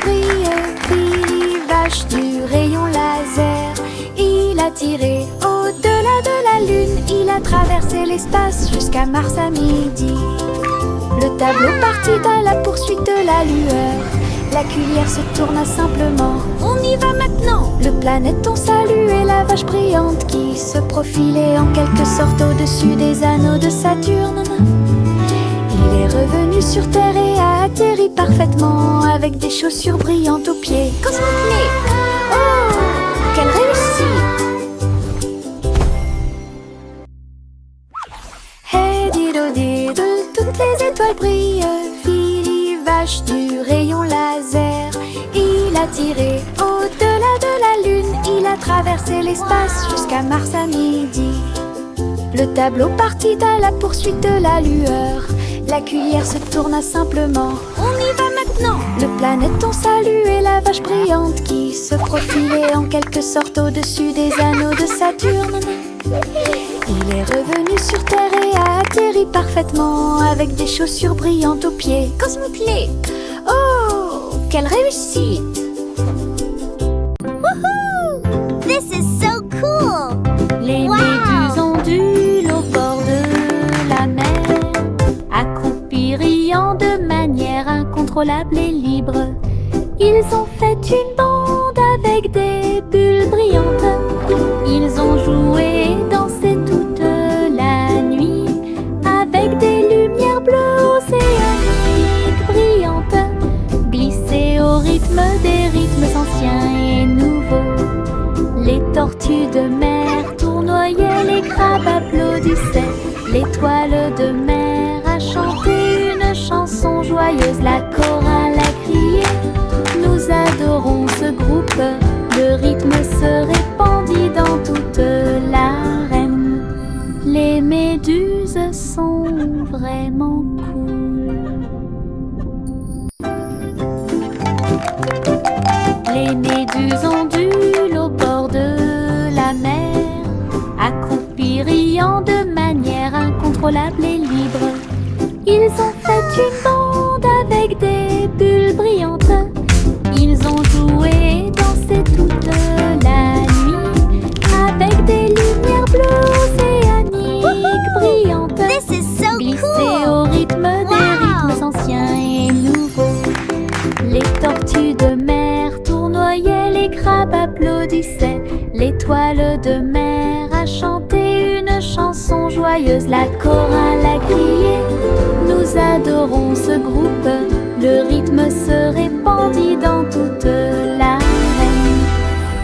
brille. Billy Vache du rayon laser. Il a tiré au-delà de la lune. Il a traversé l'espace jusqu'à Mars à midi. Le tableau partit à la poursuite de la lueur. La cuillère se tourna simplement. On y va maintenant. Le planéton saluait la vache brillante qui se profilait en quelque sorte au-dessus des anneaux de Saturne. Il est revenu sur Terre et a atterri parfaitement avec des chaussures brillantes aux pieds. Cosmoplay! Oh, quelle réussite! Hey dido diddle, toutes les étoiles brillent. Billy Vache du rayon laser. Il a tiré au-delà de la lune. Il a traversé l'espace jusqu'à Mars à midi. Le tableau partit à la poursuite de la lueur. La cuillère se tourna simplement. On y va maintenant. Le planéton saluait la vache brillante qui se profilait en quelque sorte au-dessus des anneaux de Saturne. Il est revenu sur Terre et a atterri parfaitement avec des chaussures brillantes aux pieds. Cosmoplay! Oh, quelle réussite! Woohoo! This is so cool! Les méduses ondulent au bord de la mer, accroupis riant de manière incontrôlable et libre. Ils ont fait une bande avec des bulles brillantes. Ils ont joué et dansé toute la nuit avec des lumières bleues océaniques brillantes, glissées au rythme des rythmes anciens et nouveaux. Les tortues de mer tournoyaient, les crabes applaudissaient. L'étoile de mer a chanté une chanson joyeuse, la chorale a crié. Nous adorons ce groupe, le rythme se répandit dans toute l'arène. Les méduses sont vraiment cool. Les méduses ondulent au bord de la mer, accroupis riant de manière incontrôlable et libre. Ils ont fait une bande avec des bulles brillantes. Ils ont joué et dansé toute la nuit avec des lumières bleues océaniques brillantes, This is so glissées cool! au rythme des rythmes anciens et nouveaux. Les tortues de mer tournoyaient, les crabes applaudissaient. L'étoile de mer a chanté une chanson joyeuse, la chorale a crié. Nous adorons ce groupe, le rythme se répandit dans toute l'arène.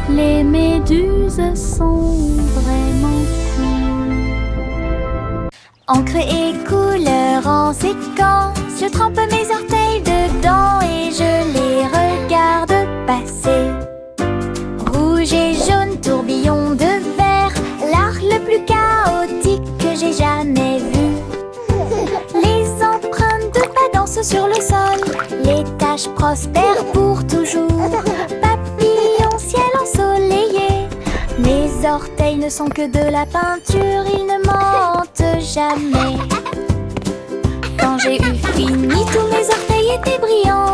Les méduses sont vraiment cool. Encre et couleur en séquence, je trempe mes orteils dedans et je les regarde passer. Rouge et jaune, tourbillon de verre, l'art le plus chaotique que j'ai jamais vu. Les empreintes de pas dansent sur le sol, les taches prospèrent pour toujours. Papillon, ciel ensoleillé, mes orteils ne sont que de la peinture, ils ne mentent jamais. Quand j'ai eu fini, tous mes orteils étaient brillants,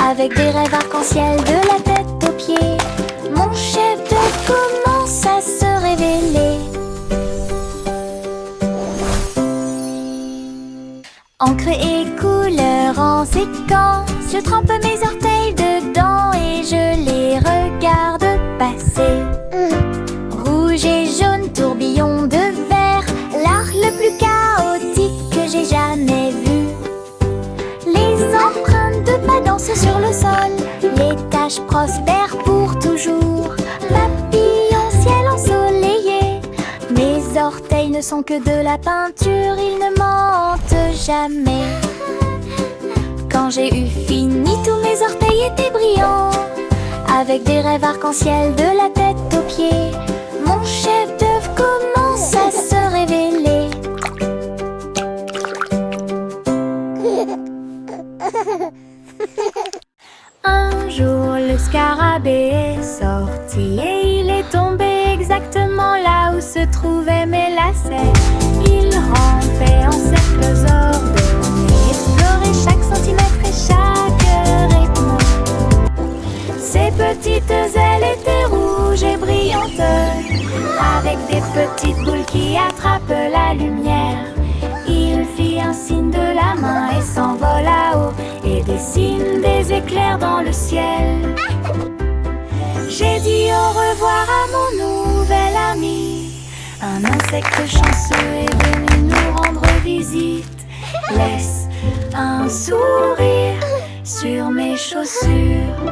avec des rêves arc-en-ciel de la tête aux pieds. Mon chef-d'œuvre commence à se révéler. Encre et couleur en séquence, je trempe mes orteils dedans et je les regarde passer. Rouge et jaune, tourbillon de verre, l'art le plus chaotique que j'ai jamais vu. Les empreintes de pas dansent sur le sol, les taches prospèrent pour toujours. Papillon, ciel ensoleillé, mes orteils ne sont que de la peinture, ils ne mentent jamais. Quand j'ai eu fini, tous mes orteils étaient brillants, avec des rêves arc-en-ciel de la tête aux pieds. Mon chef-d'œuvre commence à se révéler. Un jour, le scarabée est sorti et il est tombé exactement là où se trouvaient mes lacets. Il rampait en cercles ordonnés, explorait chaque centimètre et chaque rythme. des petites boules qui attrapent la lumière. Il fit un signe de la main et s'envole là-haut et dessine des éclairs dans le ciel. J'ai dit au revoir à mon nouvel ami. Un insecte chanceux est venu nous rendre visite. Laisse un sourire sur mes chaussures.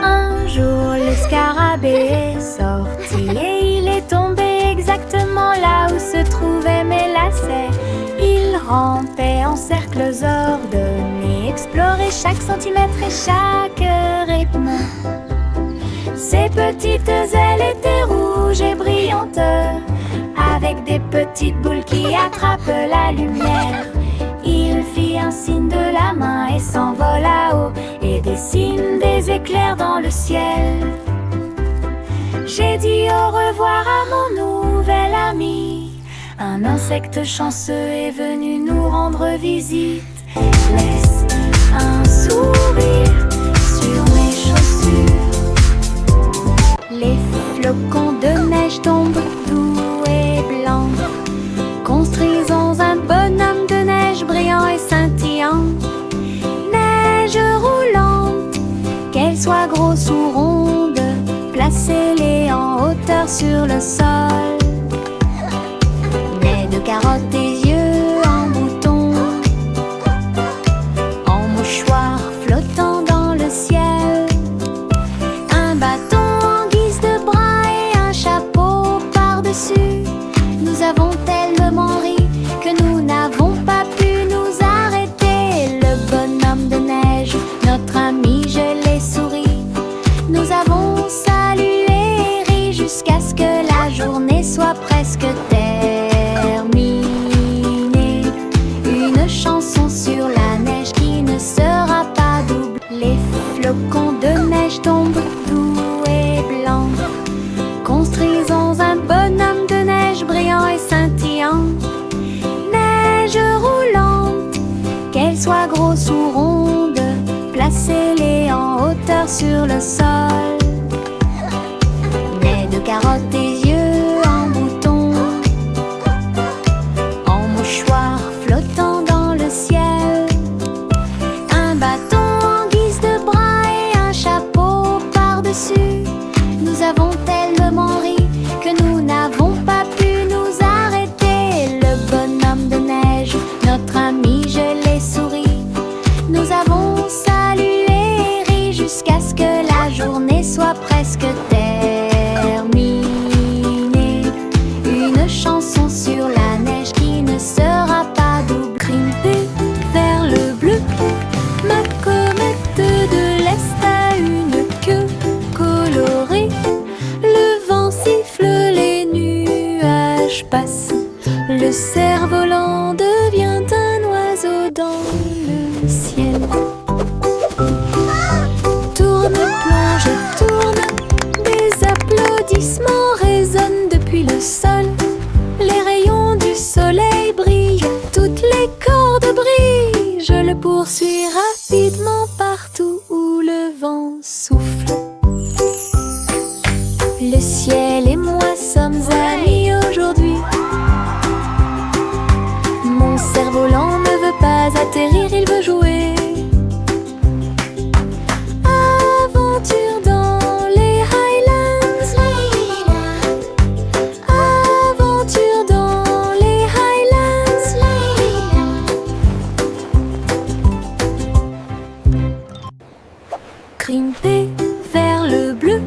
Un jour le scarabée est sorti et il est tombé exactement là où se trouvaient mes lacets. Il rampait en cercles ordonnés, explorait chaque centimètre et chaque rythme. Ses petites ailes étaient rouges et brillantes, avec des petites boules qui attrapent la lumière. Il fit un signe de la main et s'envole là-haut et dessine des éclairs dans le ciel. J'ai dit au revoir à mon nouvel ami. Un insecte chanceux est venu nous rendre visite. Laisse un sourire sur mes chaussures. Les flocons de neige tombent doux et blancs. Construisons un bonhomme de neige brillant et scintillant. Neige roulante, qu'elle soit grosse ou ronde, placez-les en hauteur sur le sol. Nez de carottes, des yeux en bouton, en mouchoir flottant dans le ciel. Un bâton en guise de bras et un chapeau par-dessus. Nous avons tellement ri que nous n'avons pas pu nous arrêter. Le bonhomme de neige, notre ami gelé sourit. Nous avons salué et ri jusqu'à ce que la journée soit presque terminée. Une chanson sur la neige qui ne sera pas double. Les flocons de neige tombent doux et blancs. Construisons un bonhomme de neige brillant et scintillant. Neige roulante, qu'elle soit grosse ou ronde, placez-les en hauteur sur le sol. Nez de carottes, des yeux en bouton, en mouchoir flottant dans le ciel. Un bâton en guise de bras et un chapeau par-dessus. Nous avons tellement ri que nous n'avons pas pu nous arrêter. Le bonhomme de neige, notre ami gelé sourit. Nous avons salué et ri jusqu'à ce que la journée soit presque terminée. Une chanson sur la neige qui ne sera pas double. Grimper vers le bleu, ma comète de l'Est a une queue colorée. Le vent siffle, les nuages passent. Le cerf-volant devient un oiseau dans le ciel. Tourne, plonge, tourne. Des applaudissements résonnent depuis le sol. Les rayons du soleil brillent, toutes les cordes brillent. Je le poursuis rapidement partout où le vent souffle. Le ciel et moi sommes amis aujourd'hui. Mon cerf-volant ne veut pas atterrir, il veut jouer. Aventure dans les Highlands. Aventure dans les Highlands. Grimper vers le bleu,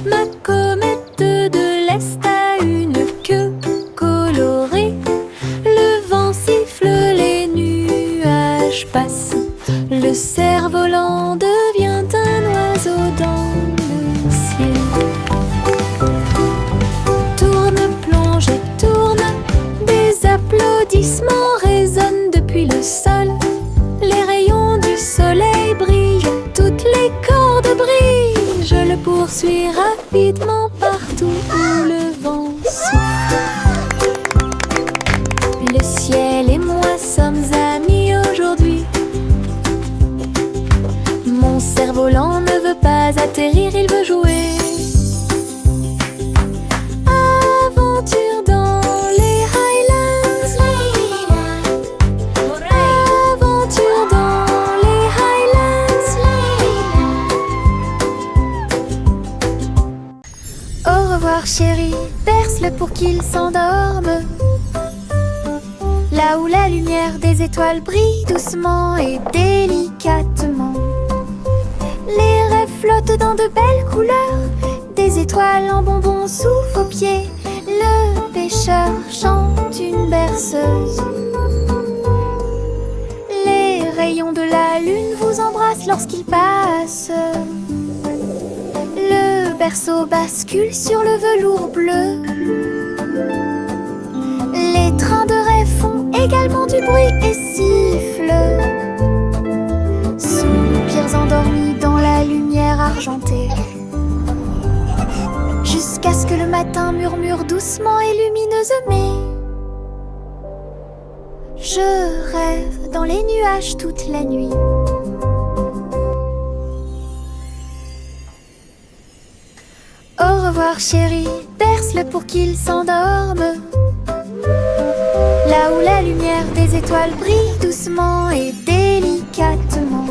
ma comète de l'Est a une queue colorée. Le vent siffle, les nuages passent. Le cerf-volant devient un oiseau dans le ciel. Tourne, plonge et tourne. Des applaudissements résonnent depuis le sol. Les rayons du soleil brillent, toutes les cordes brillent. Je le poursuis rapidement partout où le vent souffle. Le ciel et moi sommes amis aujourd'hui. Mon pour qu'ils s'endorment. Là où la lumière des étoiles brille doucement et délicatement. Les rêves flottent dans de belles couleurs, des étoiles en bonbons sous vos pieds. Le pêcheur chante une berceuse. Les rayons de la lune vous embrassent lorsqu'il passe. Le berceau bascule sur le velours bleu. Les trains de rêve font également du bruit et sifflent. Soupirs endormis dans la lumière argentée. Jusqu'à ce que le matin murmure doucement et lumineusement. Je rêve dans les nuages toute la nuit. Au revoir chéri, berce-le pour qu'il s'endorme. Là où la lumière des étoiles brille doucement et délicatement.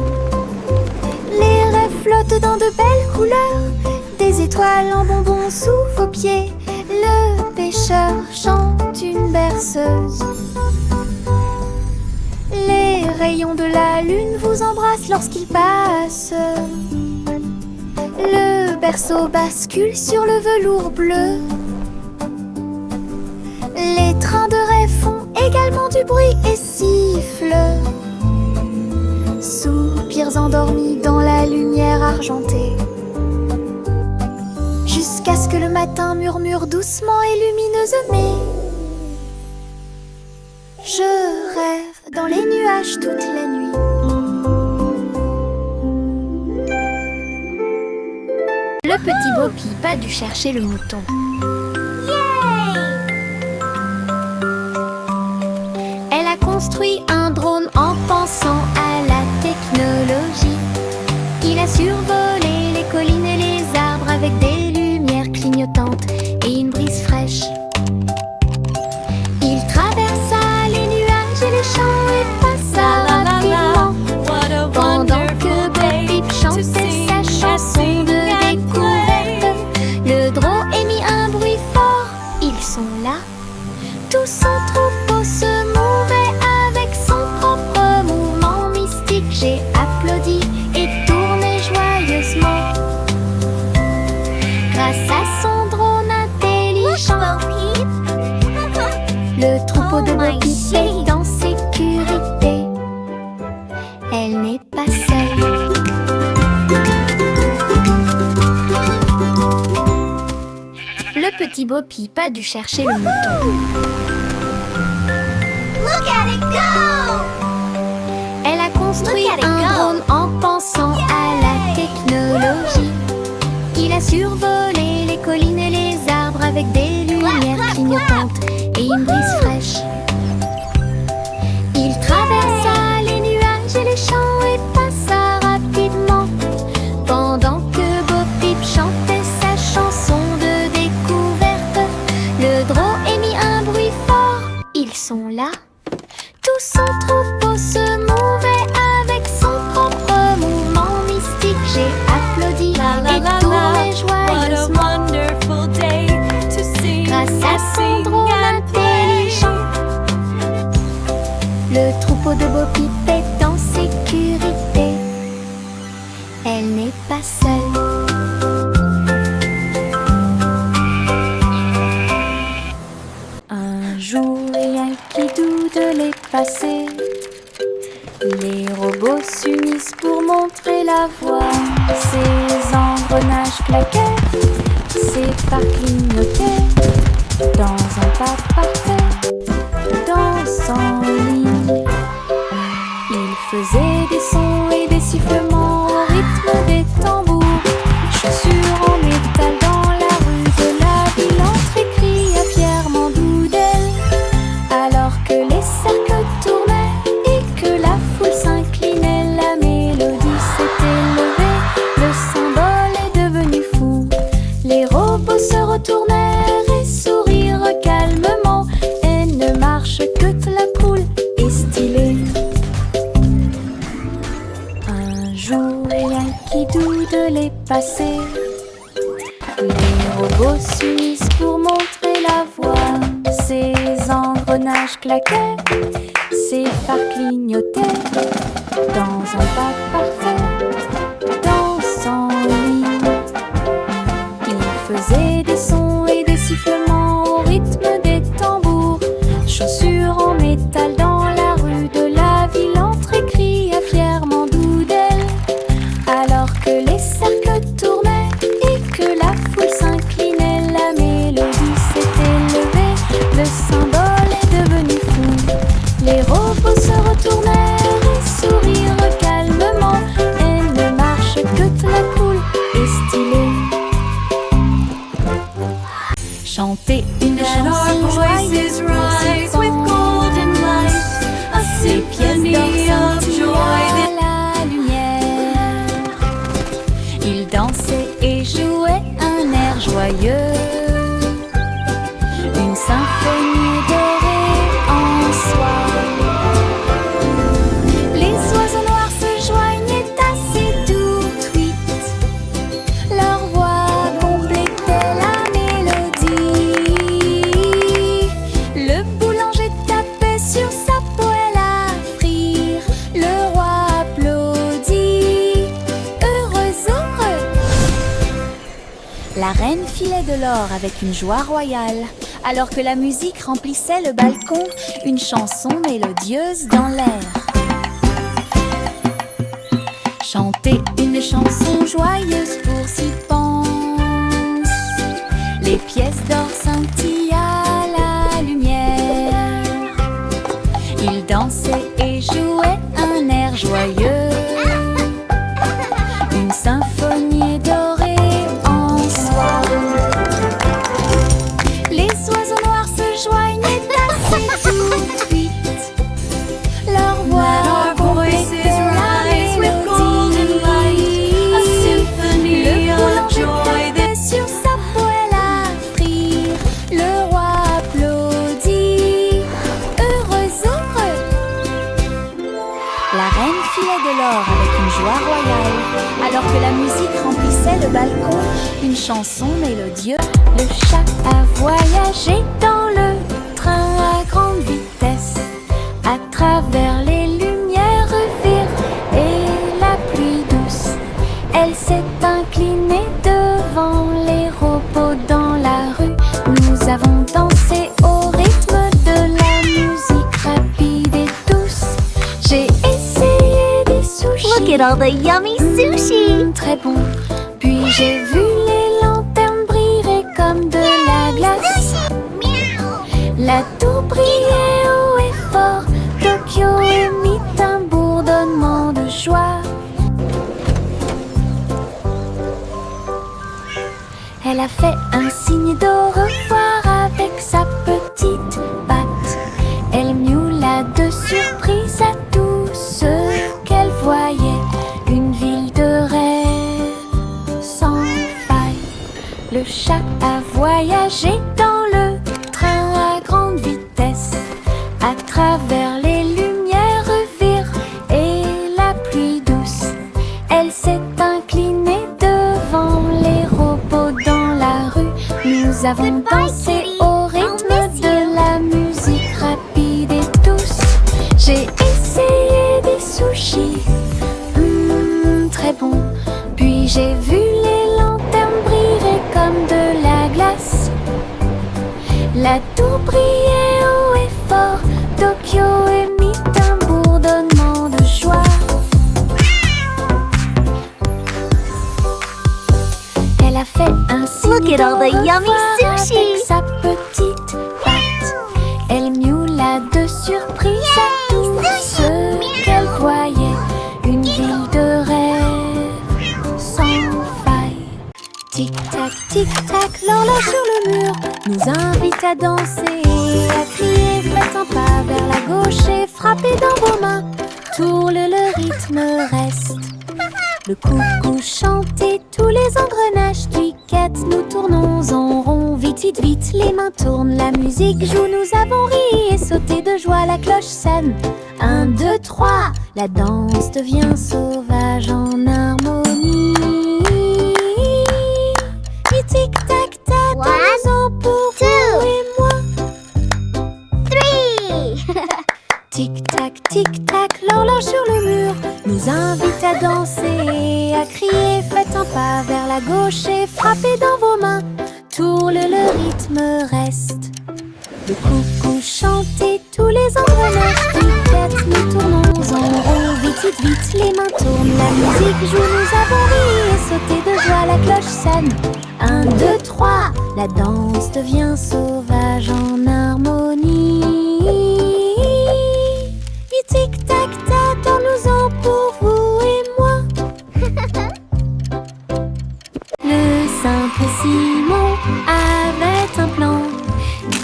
Les rêves flottent dans de belles couleurs, des étoiles en bonbons sous vos pieds. Le pêcheur chante une berceuse. Les rayons de la lune vous embrassent lorsqu'il passe. Le berceau bascule sur le velours bleu. Les trains de rêve font également du bruit et sifflent. Soupirs endormis dans la lumière argentée. Jusqu'à ce que le matin murmure doucement et lumineusement. Je rêve dans les nuages toute la nuit. Le petit Bopi pas dû chercher le mouton. Elle a construit un drone en pensant à la technologie. Il a survolé les collines et les arbres avec des lumières clignotantes et une brise fraîche. Il traversa les nuages et les champs et passa rapidement pendant que Bo-Peep chantait sa chanson de découverte. Le drone émit un bruit fort. Ils sont là. Tout son troupeau se mouvait avec son propre mouvement mystique. J'ai applaudi et tourné joyeusement. Grâce à son drone intelligent, le troupeau de Bo-Peep est en sécurité. Elle n'est pas seule. Le petit Bo-Peep a dû chercher le mouton. Look at it go! Elle a construit un drone en pensant à la technologie. Il a survolé les collines et les arbres avec des lumières clignotantes et une brise fraîche. Il traversa les nuages et les champs et passa rapidement pendant que Bo-Peep chantait sa chanson de découverte. Le drone émit un bruit fort. Ils sont là. Tout son troupeau se mouvait avec son propre mouvement mystique. J'ai applaudi et tourné joyeusement. Grâce à son drone intelligent, le troupeau de Bo-Peep est en sécurité. Elle n'est pas seule. Un jour, rien qui doute les passés. Les robots s'unissent pour montrer la voie. Ces engrenages claquaient, ces pas clignotaient. Dans un pas parfait, dansant en ligne, ils faisaient des sons et des sifflements au rythme des tambours. Chaussures en métal dans la rue de la ville, entre écrits à Pierre Mandoudel. Alors que les cercles tournaient et que la foule s'inclinait, la mélodie s'est élevée, le symbole est devenu fou. Les robots se retournèrent et sourirent calmement, et ne marche que la cool et stylée. Un jour, rien qui doute les passés. Les robots s'unissent pour montrer la voie. l'engrenage claquait, ses phares clignotaient. Dans un pas parfait, dansant en ligne, il faisait des sons et des sifflements au rythme des tambours. Chaussures en métal dans la rue de la ville, entre cria fièrement d'Oudel. Alors que les cercles tournaient et que la foule s'inclinait, la mélodie s'était levée, le symbole est devenu fou. Les robots se retournèrent et sourirent calmement, et ne marche que très cool et stylé. Chanter une chanson joyeuse pour ses ces pièces d'or scintillaient à la lumière. Ils dansaient et jouaient un air joyeux, une symphonie dorée en soi. Les oiseaux noirs se joignaient à ces doux tweets, leur voix complétait la mélodie. Le boulanger tapait sur sa poêle à frire, le roi applaudit, heureux. La reine filait de l'or avec une joie royale, alors que la musique remplissait le balcon, une chanson mélodieuse dans l'air. Chanter une chanson joyeuse pour s'y pense, les pièces d'or scintillent à la lumière. Ils dansaient et jouaient un air joyeux, une symphonie dorée en soi. Les oiseaux noirs se joignaient à ces doux tweets, leur voix complétait la mélodie. Le boulanger tapait sur sa poêle à frire, le roi applaudit, heureux. La reine filait de l'or avec une joie royale, alors que la musique remplissait le balcon, une chanson mélodieuse. Le chat a voyagé dans le train à grande vitesse, à travers les lumières vives et la pluie douce. Elle s'est inclinée devant les robots dans la rue. Nous avons dansé au rythme de la musique rapide et douce. J'ai essayé des sushis. Look at all the yummy sushi! Très bon. Puis j'ai vu les lanternes briller comme de la glace. La tour brillait haut et fort. Tokyo émit un bourdonnement de joie. Elle a fait un signe d'au revoir avec sa petite patte. Elle miaula de surprise à tout ce qu'elle voyait. Une ville de rêve sans faille. Le chat a voyagé dans le train à grande vitesse, à travers les lumières vives et la pluie douce. Elle s'est inclinée devant les robots dans la rue. Nous avons dansé au rythme de la musique rapide et douce. J'ai essayé des sushis, très bon. Puis j'ai vu les lanternes briller comme de la glace. La tour brillait haut et fort. Tokyo émit un bourdonnement de joie. Elle a fait un signe Look at all the d'au yummy revoir sushi. avec sa petite patte. Elle miaula de surprise à tout ce qu'elle voyait. Une ville de rêve sans faille. Tic-tac, l'horloge sur le mur nous invite à danser et à crier. Faites un pas vers la gauche et frappez dans vos mains. Tourne, le rythme reste. Le coucou chante et tous les engrenages cliquettent. Nous tournons en rond, vite, les mains tournent. La musique joue, nous avons ri et sauté de joie. La cloche sonne, 1, 2, 3. La danse devient sauvage en harmonie. Tic-tac-tac, One, dansons pour vous et moi. 3, nous invite à danser, à crier, faites un pas vers la gauche et frappez dans vos mains. Tourle, le rythme reste. Le coucou chante et tous les engrenages piquettent. Nous tournons en rond, vite, vite, vite, les mains tournent. La musique joue, nous avons ri et sauté de joie, la cloche sonne. 1, 2, 3, la danse devient sauvage en harmonie. Et tic-tac, attends-nous-en pour vous et moi. Le simple Simon avait un plan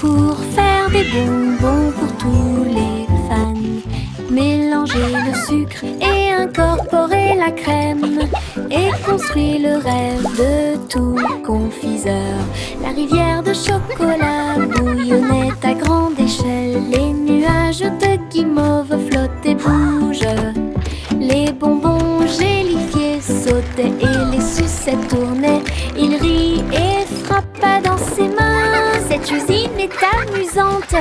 pour faire des bonbons pour tous les fans. Mélanger le sucre et incorporer la crème et construire le rêve de tout confiseur. La rivière de chocolat bouillonnait à grande échelle. Les nuages de guimauve flottent et bougent. Les bonbons gélifiés sautaient et les sucettes tournaient. Il rit et frappa dans ses mains. Cette usine est amusante.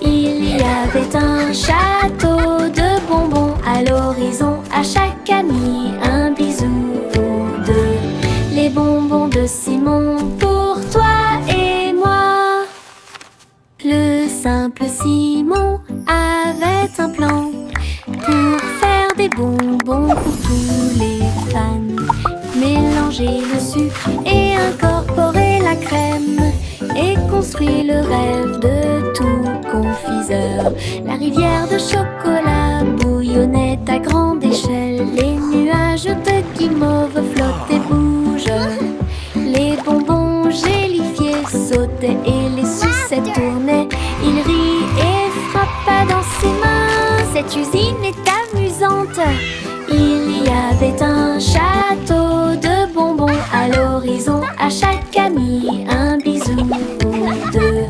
Il y avait un château de bonbons à l'horizon. À chaque ami un bisou ou deux. Les bonbons de Simon pour toi et moi. Le simple Simon avait un plan pour faire des bonbons pour tous les fans. Mélanger le sucre et incorporer la crème et construire le rêve de tout confiseur. La rivière de chocolat bouillonnait à grande échelle. Les nuages de guimauve flottent et bougent. Les bonbons gélifiés sautaient et les sucettes tournaient. Il rit et frappa dans ses mains. Cette usine est amusante. Il y avait un château de bonbons à l'horizon. À chaque ami un bisou ou deux.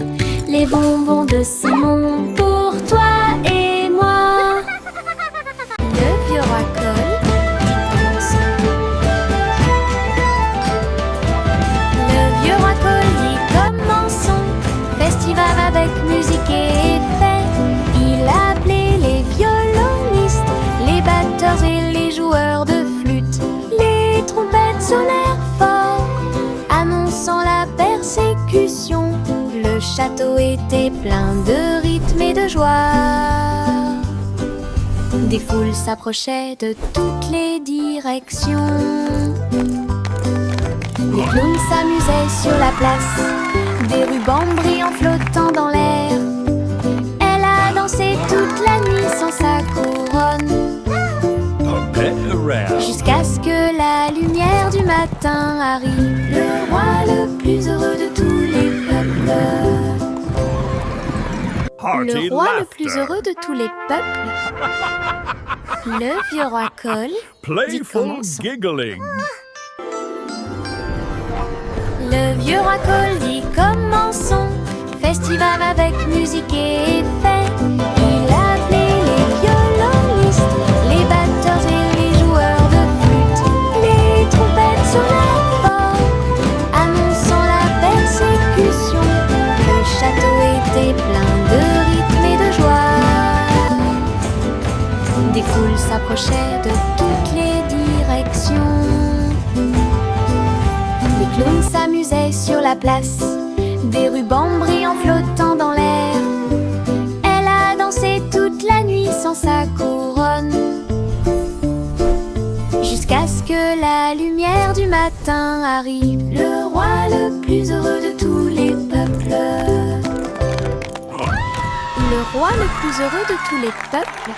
Les bonbons de Simon pour toi et moi. Le vieux racole dit ensemble. Le vieux racole dit commençons. Festival avec musique et effet. Il appelait les violonistes, les batteurs et les joueurs de flûte. Les trompettes sonnèrent fort, annonçant la persécution. Le château était plein de rythme et de joie. Des foules s'approchaient de toutes les directions. Les clowns s'amusaient sur la place, des rubans brillants flottant dans l'air. Elle a dansé toute la nuit sans sa couronne, jusqu'à ce que la lumière du matin arrive. Le roi le plus heureux de tous les peuples. Le roi le plus heureux de tous les peuples. Le vieux roi Cole dit commençons. Le vieux roi Cole dit commençons. Festival avec musique et effet. Il appelait les violonistes, les batteurs et les joueurs de flûte. Les trompettes sonnèrent fort, annonçant la persécution. Le château était plein de rythme et de joie. Des foules s'approchaient de toutes les directions. Les clowns s'amusaient sur la place, des rubans brillants flottant dans l'air. Elle a dansé toute la nuit sans sa couronne, jusqu'à ce que la lumière du matin arrive. Le roi le plus heureux de tous les peuples. Le roi le plus heureux de tous les peuples.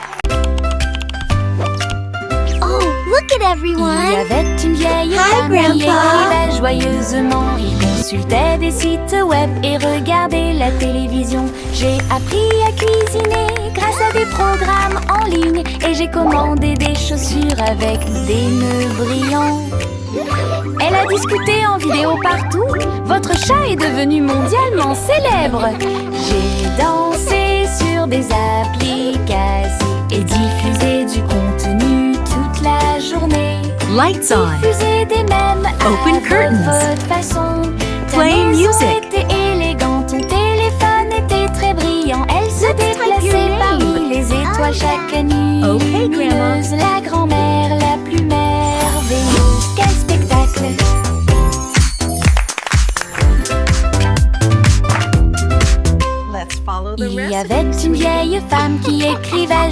Oh, look at everyone! Il y avait une vieille femme qui écrivait joyeusement. Il consultait des sites web et regardait la télévision. J'ai appris à cuisiner grâce à des programmes en ligne. Et j'ai commandé des chaussures avec des nœuds brillants. Elle a discuté en vidéo partout. Votre chat est devenu mondialement célèbre. J'ai dansé sur des applications et diffusé du contenu toute la journée. Lights on. Diffuser des mèmes Open à curtains. votre façon. Ta Play maison music. était élégante, ton téléphone était très brillant. Elle se déplaçait parmi les étoiles chaque nuit. Okay, Grandma. La grand-mère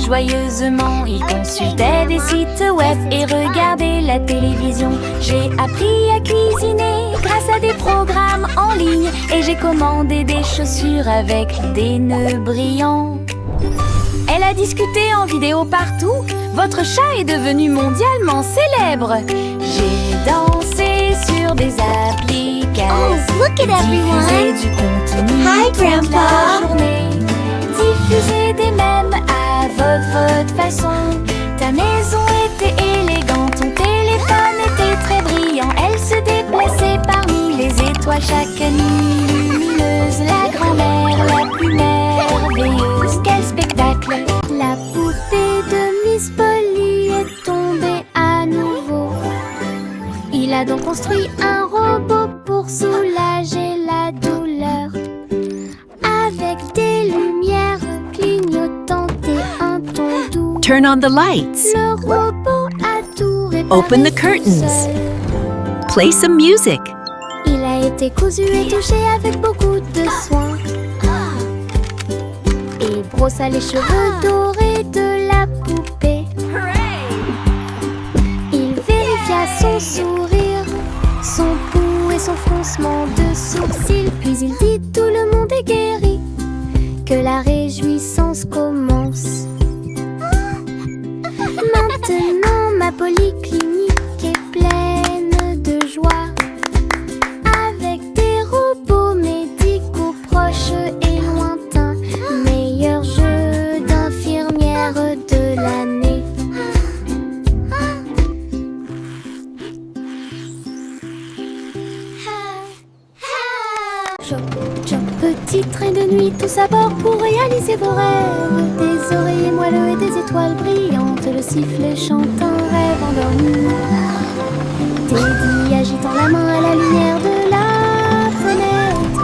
joyeusement. Ils consultaient des sites web et regardaient la télévision. J'ai appris à cuisiner grâce à des programmes en ligne. Et j'ai commandé des chaussures avec des nœuds brillants. Elle a discuté en vidéo partout. Votre chat est devenu mondialement célèbre. J'ai dansé sur des applications. Oh, look at everyone. Diffusé du contenu Hi, toute la Grandpa. journée. Diffuser des mèmes à votre façon. Ta maison était élégante, ton téléphone était très brillant. Elle se déplaçait parmi les étoiles chaque nuit lumineuse. La grand-mère la plus merveilleuse. Quel spectacle! La poupée de Miss Polly est tombée à nouveau. Il a donc construit un robot pour soulager la douleur. Avec des lumières clignotantes et un ton doux. Turn on the lights. Le robot a tout réparé. Open the tout curtains. seul. Play some music. Il a été cousu et touché avec beaucoup de soin. Il brossa les cheveux dorés de la poupée. Il vérifia son sourire, son pouls et son froncement de sourcils. Puis il dit: tout le monde est guéri, que la réjouissance commence. Maintenant ma polyclinique est pleine de joie, avec des robots médicaux proches et lointains. Meilleur jeu d'infirmière de l'année. Choc, choc, petit train de nuit, tous à bord pour réaliser vos rêves. Des oreillers moelleux et des étoiles brillantes, le sifflet chante un rêve endormi. Teddy agitant la main à la lumière de la fenêtre.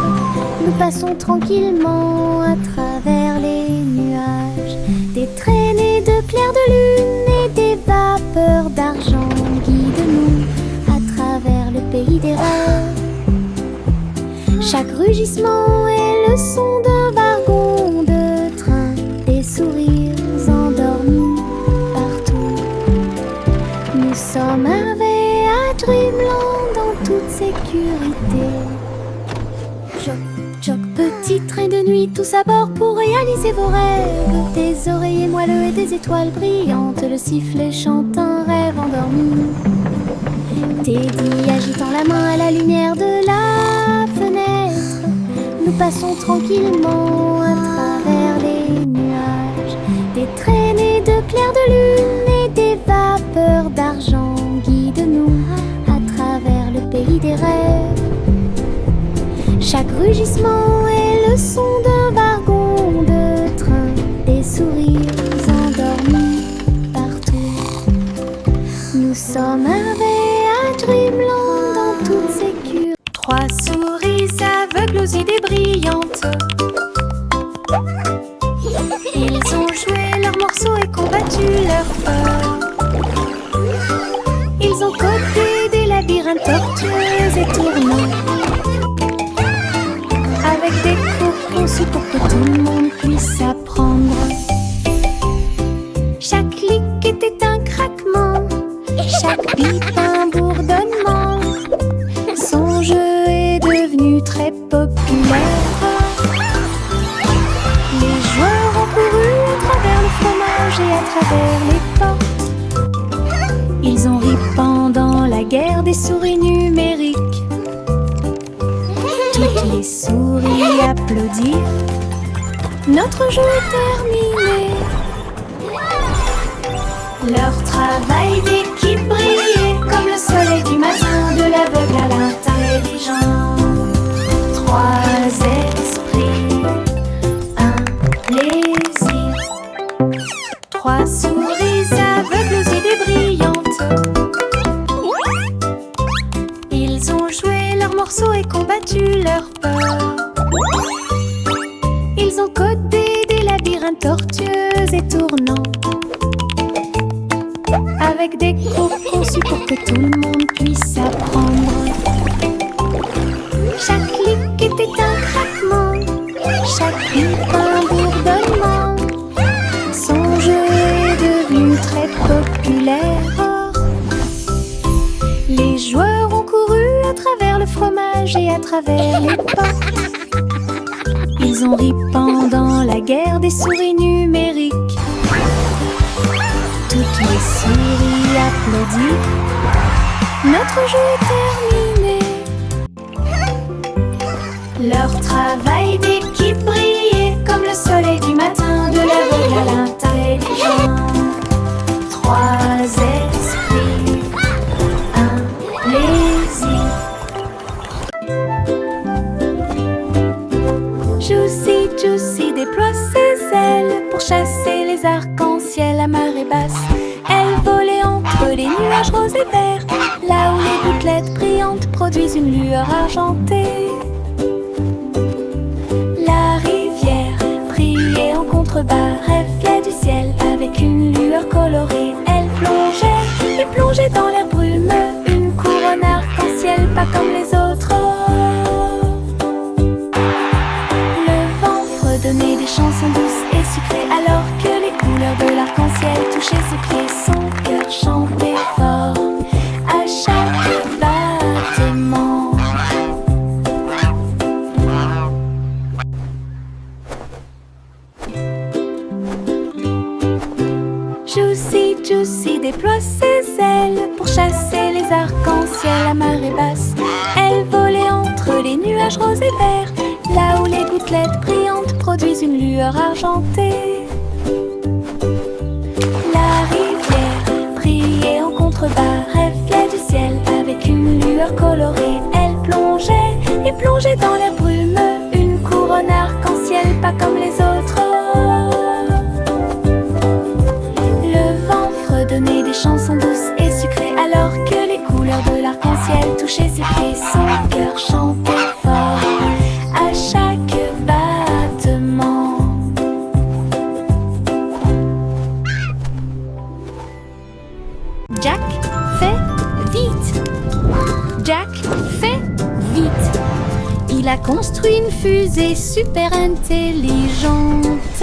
Nous passons tranquillement à travers les nuages. Des traînées de clairs de lune et des vapeurs d'argent guident-nous à travers le pays des rêves. Chaque rugissement est le son d'un wagon de train, des sourires endormis partout. Nous sommes arrivés à Dreamland en toute sécurité. Choc, choc, petit train de nuit, tous à bord pour réaliser vos rêves. Des oreillers moelleux et des étoiles brillantes, le sifflet chante un rêve endormi. Teddy agitant la main à la lumière de la fenêtre. Nous passons tranquillement à travers les nuages. Des traînées de clairs de lune et des vapeurs d'argent guident-nous à travers le pays des rêves. Chaque rugissement est le son d'un wagon de train, des sourires endormis partout. Nous sommes arrivés à Dreamland en toute sécurité. 3 souris aveugles aux idées brillantes. Ils ont joué leurs morceaux et combattu leur peur. Ils ont codé des labyrinthes tortueux et tournants, avec des cours conçus pour que tout le monde puisse apprendre. Chaque clic était un craquement, chaque bip un bourdonnement. Son jeu est devenu très populaire. Les joueurs ont couru à travers le fromage et à travers les portes. Ils ont ri pendant la guerre des souris numériques. Toutes les souris applaudirent. Notre jeu est terminé. Leur travail d'équipe brillait comme le soleil du matin, de l'aveugle à l'intelligent. 3 esprits, un plaisir. 3 souris aveugles aux idées brillantes. Ils ont joué leurs morceaux et combattu leur peur. Ils ont codé des labyrinthes tortueux et tournants, avec des cours conçus pour que tout le monde puisse apprendre. Chaque clic était un craquement, chaque bip un bourdonnement. Son jeu Les joueurs ont couru à travers le fromage et à travers les portes. Ils ont ri pendant la guerre des souris numériques. Toutes les souris applaudissent. Notre jeu est terminé. Leur travail d'équipe brillait comme le soleil du matin, de l'aveugle à l'intelligent. Trois esprits, un plaisir. Juicy, Juicy déploie ses ailes pour chasser les arcs-en-ciel à marée basse. Elle volait entre les nuages roses et verts, là où les gouttelettes brillantes produisent une lueur argentée. La rivière brillait en contrebas, reflet du ciel avec une lueur colorée. Elle plongeait et plongeait dans l'air brumeux, une couronne arc-en-ciel pas comme les autres. Donner des chansons douces et sucrées alors que les couleurs de l'arc-en-ciel touchaient ses pieds. Son cœur chantait fort à chaque battement. Juicy, Juicy déploie ses ailes pour chasser les arcs-en-ciel à marée basse. Elle volait entre les nuages roses et verts, là où les gouttelettes brillantes produisent une lueur argentée. La rivière brillait en contrebas, reflet du ciel avec une lueur colorée. Elle plongeait et plongeait dans l'air brumeux, une couronne arc-en-ciel pas comme les autres. Le vent fredonnait des chansons douces et sucrées alors que les couleurs de l'arc-en-ciel touchaient ses pieds. Son cœur chantait fort à chaque battement. Jack fait vite. Jack fait vite. Il a construit une fusée super intelligente.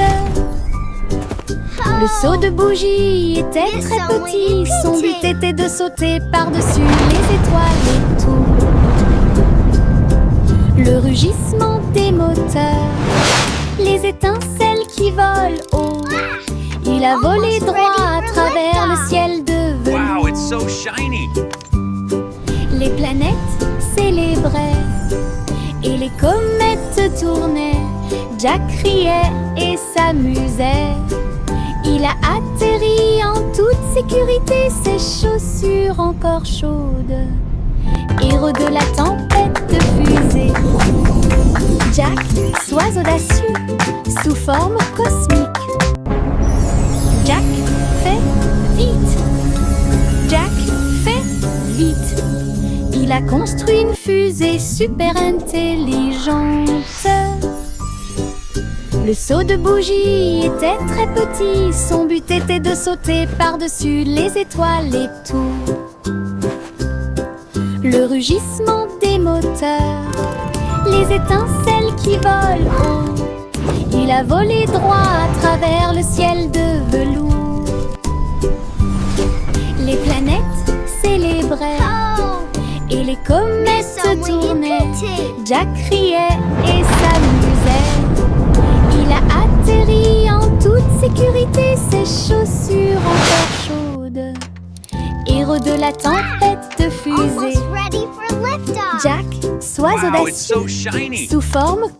Le seau de bougie était très petit. Son but était de sauter par-dessus les étoiles et tout. Le rugissement des moteurs, les étincelles qui volent haut. Il a volé droit à travers le ciel de velours. Wow, it's so shiny. Les planètes célébraient et les comètes tournaient. Jack riait et s'amusait. Il a atterri en toute sécurité, ses chaussures encore chaudes. Héros de la tempête de fusée. Jack, sois audacieux, sous forme cosmique. Jack fait vite. Jack fait vite. Il a construit une fusée super intelligente. Le seau de bougie était très petit. Son but était de sauter par-dessus les étoiles et tout. Le rugissement des moteurs, les étincelles qui volent haut. Il a volé droit à travers le ciel de velours. Les planètes célébraient et les comètes tournaient. Jack riait et s'amusait. Il a atterri en toute sécurité, ses chaussures encore chaudes. Héros de la tempête de fusée. Jack, sois Wow, it's audacieux, so shiny. sous forme